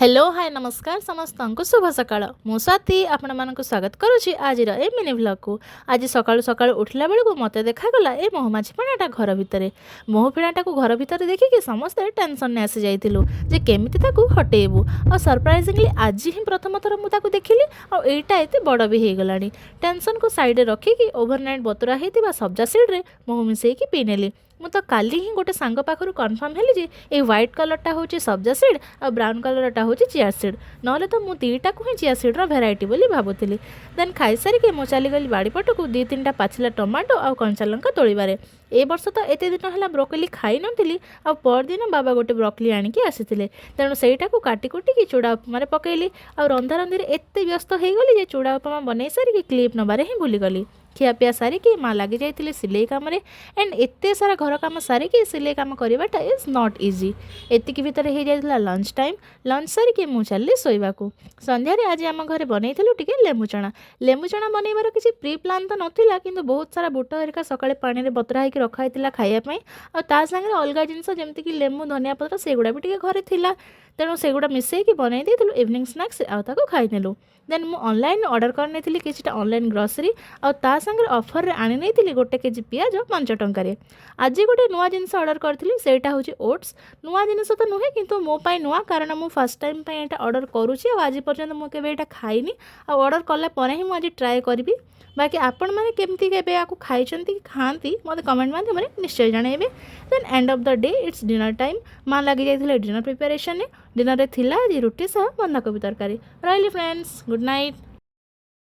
Hello hi नमस्कार समस्त को शुभ सकाळ मु स्वाति आपण मानक स्वागत करुच्ची आज ए मिनी व्लॉग को। आज सकाळु सकाळु उठला बेलू मत देखागला ए महुमाछी फेणाटा घर भितर महु फेणाटा को घर भितर देखिकी समस्ते टेंशन ने आसी जाइतिलु जे केमिति ताकू हटेबू और सरप्राइजिंगली आज ही प्रथम थर मु ताकू देखिली और एटा एते बड़ भी हो गलानी। टेंशन को साइड रखिकी ओवरनाइट बतुरा होइतिबा सब्जा सीड रे महु मिसेकी पीनेली। मु तो काली ही गोटे सांग पाखर कन्फर्म हेली जे ये व्हाइट कलरटा हूँ सब्जा सीड और ब्राउन कलरटा हूँ चिया सीड ना तो मुझे दुईटा को ही चिया सीड्र भेराइटी बोली भावुली। देन खाई सारिके मु चलीगली बाड़ी पटक दी तीन पाचिला टमाटो और कंचा लंका तोड़बारे। ए वर्ष तो एत दिन है ब्रोकोली खाई नी आ परदिन बाबा गोटे ब्रोकोली आणिकी आसी तेणु सहीटा को काटी कुटिकी चूड़ा उपमार पकईली और रंधा रंधि एत व्यस्त हो गली चूड़ा उपमा बन सारिकी क्लिप नबारे ही भूलीगली। खियापिया सारिकी माँ लगी जाइए सिलाई कम एंड एत सारा घर कम सारिकी सिलाई कम करवाटा इज नॉट इजी। एतिक भितर हो जाता लंच टाइम। लंच सारिकी मु चली शोवाकू। संध्यारे आज आम घर बनईलु टिके लेंबू चना बनइबार किसी प्री प्लान तो नाला कि बहुत सारा बुट हरिका सकाଳେ पानी बतरा होकर रखाई खायापी और ता सागर अलग जिनस जमीक लेंबू धनिया पत्र से गुड़ा भी टे घरे थिला तेणु से गुड़ा मिसेकी बनई देलु इवनिंग स्नैक्स आउ खाईनेलु। देन मु ऑनलाइन ऑर्डर करनी किसी ऑनलाइन ग्रोसरी और ता सागर ऑफर रे आनी नहीं गोटे केजी पियाज 5 टंकार। आज गोटे नुआ जिनस ऑर्डर करी सेटा हूँ ओट्स। नुआ जिनस तो नुहे किंतु मो पाई नुआ कारण मु फर्स्ट टाइम यहाँ ऑर्डर करुँची आज पर्यंत मुझे यहाँ खाईनी आ ऑर्डर कलापर ही मुझे ट्राए करी। बाकी आपण मैंने केमती केबे आपको खाई खाती मत कमेंट माध्यम निश्चय जनइबे। Then end of the day it's dinner time. माँ लगी जाइए डिनर प्रिपेरेशन। डिनर रे थिला आज रुटी सह बंधाकोबी तरकारी। रही फ्रेंड्स गुड नाइट।